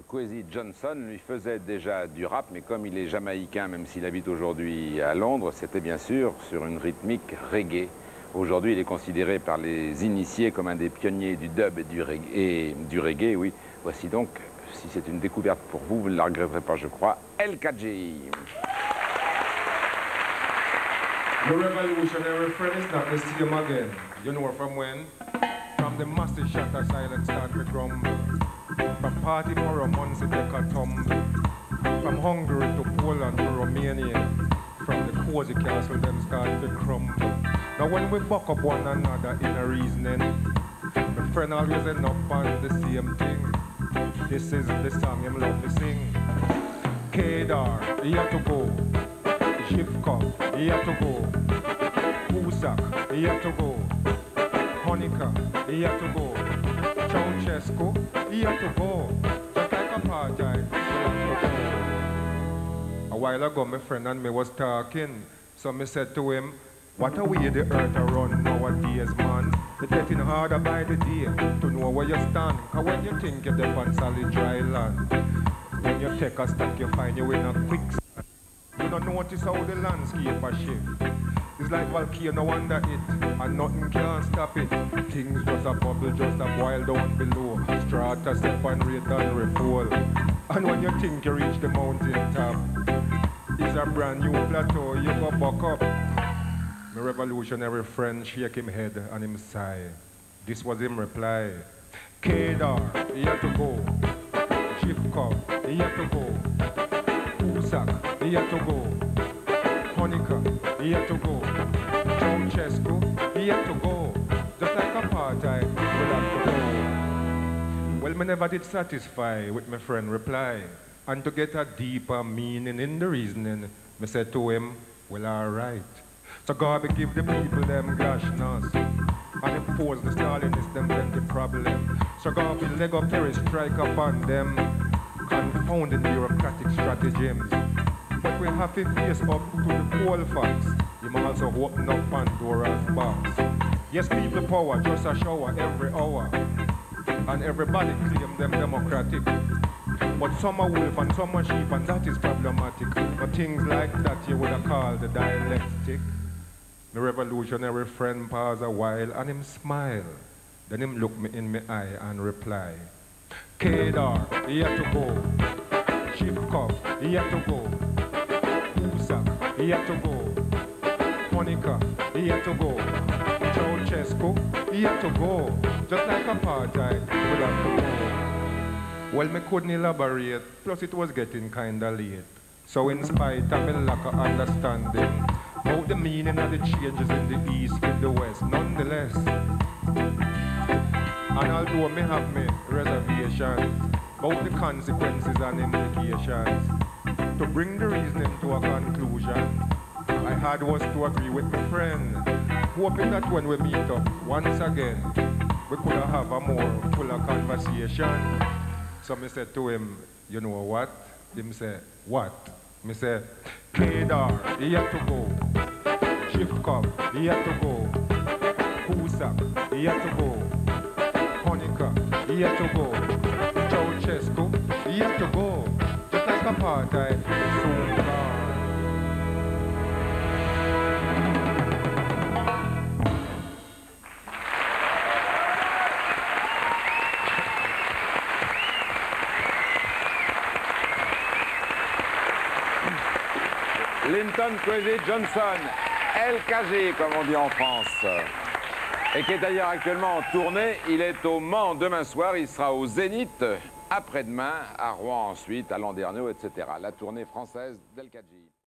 Kwesi Johnson lui faisait déjà du rap, mais comme il est jamaïcain, même s'il habite aujourd'hui à Londres, c'était bien sûr sur une rythmique reggae. Aujourd'hui, il est considéré par les initiés comme un des pionniers du dub et du reggae, oui. Voici donc, si c'est une découverte pour vous, vous ne la regretterez pas, je crois, LKJ. The revolutionary friend is not the same again. You know from when? From the massive shot of silence start to crumble. From party for a month it take a tumble. From Hungary to Poland to Romania. From the cozy castle them start to crumble. Now when we buck up one another in a reasoning, my friend always end up on the same thing. This is the song him love to sing. Kedar, he had to go. Shivkov, he had to go. Husak, he had to go. Honica, he had to go. Ceausescu, he had to go. Just like apartheid, he had to go. A while ago, my friend and me was talking. So me said to him, what a way the earth a run nowadays, man. It's getting harder by the day to know where you stand. Cause when you think you're there on solid dry land, when you take a step, you find you in a quicksand. You don't notice how the landscape a shift. It's like volcano under it, and nothing can stop it. Things just a bubble, just a boil down below. Strata separate and refold. And when you think you reach the mountain top, it's a brand new plateau, you go back up. My revolutionary friend shake him head and him sigh. This was him reply. Kedar, he had to go. Shivkov, he had to go. Husak, he had to go. Honica, he had to go. Ceausescu, he had to go. Just like apartheid, we have to go. Well, me never did satisfy with my friend reply. And to get a deeper meaning in the reasoning, me said to him, well, all right. So God will give the people them glasnost and impose the Stalinists them plenty problem. So God will leg up terrorist strike upon them, confounding bureaucratic stratagems. But we have to face up to the cold facts. You must also open up Pandora's box. Yes, people power just a shower every hour, and everybody claim them democratic. But some are wolf and some are sheep, and that is problematic. But things like that you would have called the dialectic. My revolutionary friend paused a while and him smile. Then him look me in my eye and reply. Kedar, he had to go. Shivkov, he had to go. Husak, he had to go. Honica, he had to go. Ceausescu, he had to go. Just like apartheid, he would have to go. Well, me couldn't elaborate, plus it was getting kinda late. So in spite of my lack of understanding about the meaning of the changes in the East and the West, nonetheless. And although me have me reservations about the consequences and implications, to bring the reasoning to a conclusion, I had was to agree with my friend, hoping that when we meet up once again, we could have a more fuller conversation. So me said to him, you know what? Him said, what? Me said, Kedar, he had to go. Shivkov, he had to go. Husak, he had to go. Honica, he had to go. Ceausescu, he had to go. Just like apartheid, soon gone. Linton, Kwesi Johnson, LKJ comme on dit en France, et qui est d'ailleurs actuellement en tournée. Il est au Mans demain soir, il sera au Zénith après-demain, à Rouen ensuite, à Landerneau, etc. La tournée française d'LKJ.